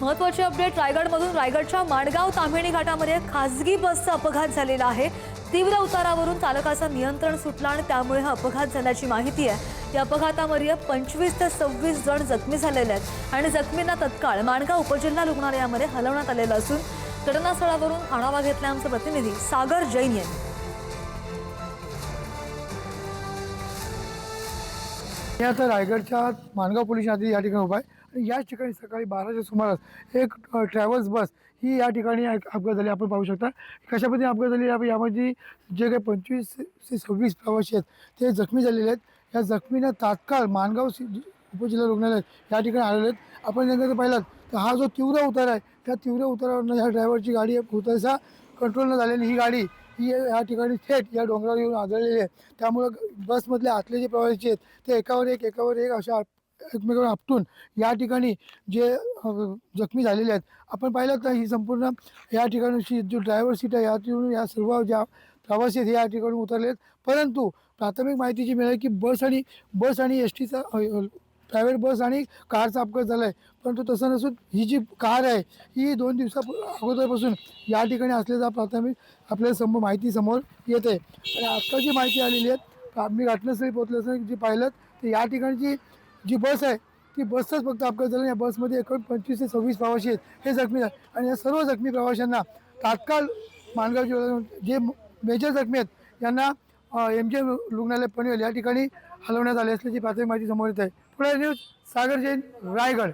महत्त्वाची अपडेट रायगडमधून रायगडच्या माणगाव ताम्हिणी घाटामध्ये खासगी बसचा अपघात झालेला आहे। तीव्र उतारावरून चालकाचं नियंत्रण सुटलं आणि त्यामुळे हा अपघात झाल्याची माहिती आहे। या अपघातामध्ये 25 ते 26 जण जखमी झालेले आहेत आणि जखमींना तत्काळ माणगाव उपजिल्हा रुग्णालयामध्ये हलवण्यात आलेलं असून घटनास्थळावरून आढावा घेतला आमचे प्रतिनिधी सागर जैन यांनी। आता रायगडच्या माणगाव पोलीस स्टेशन या ठिकाणी उभा आहे आणि याच ठिकाणी सकाळी 12च्या सुमारास एक ट्रॅव्हल्स बस ही या ठिकाणी अपघात झाली। आपण पाहू शकता कशा पद्धतीने अपघात झाली। यामध्ये जे काही 25 ते 26 प्रवासी आहेत ते जखमी झालेले आहेत। या जखमींना तात्काळ माणगाव उपजिल्हा रुग्णालय या ठिकाणी आलेले आहेत। आपण जर पाहिलात तर हा जो तीव्र उतार आहे त्या तीव्र उतारावरून ह्या ड्रायव्हरची गाडी उतरसा कंट्रोल न झालेली ही गाडी ही या ठिकाणी थेट या डोंगरावर येऊन आदळलेली आहे। त्यामुळे बसमधले आतले जे प्रवासी आहेत ते एकावर एक अशा एकमेकांवर आपटून या ठिकाणी जे जखमी झालेले आहेत। आपण पाहिलं तर ही संपूर्ण या ठिकाणची जो ड्रायव्हर सीट आहे यातून या सर्व ज्या प्रवासी आहेत या ठिकाणी उतरले आहेत। परंतु प्राथमिक माहिती जी मिळाली की बस आणि एस टीचा प्रायव्हेट बस आणि कारचा अपघात झाला आहे। परंतु तसं नसून ही जी कार आहे ही 2 दिवसा अगोदरपासून या ठिकाणी असल्याचा प्राथमिक आपल्याला माहिती समोर येते। आणि आत्ता जी माहिती आलेली आहे आम्ही घटनास्थळी पोहोचले असं जी पाहिलं तर या ठिकाणची जी बस आहे ती बसचाच फक्त अपघात झाला। या बसमध्ये एकूण 25 ते 26 प्रवासी आहेत हे जखमी झाले आणि या सर्व जखमी प्रवाशांना तात्काळ माणगाव जे मेजर जखमी आहेत यांना MGM रुग्णालय पनवेल या ठिकाणी हलवण्यात आले असल्याची प्राथमिक माहिती समोर येत आहे। पुढे न्यूज सागर जैन रायगड।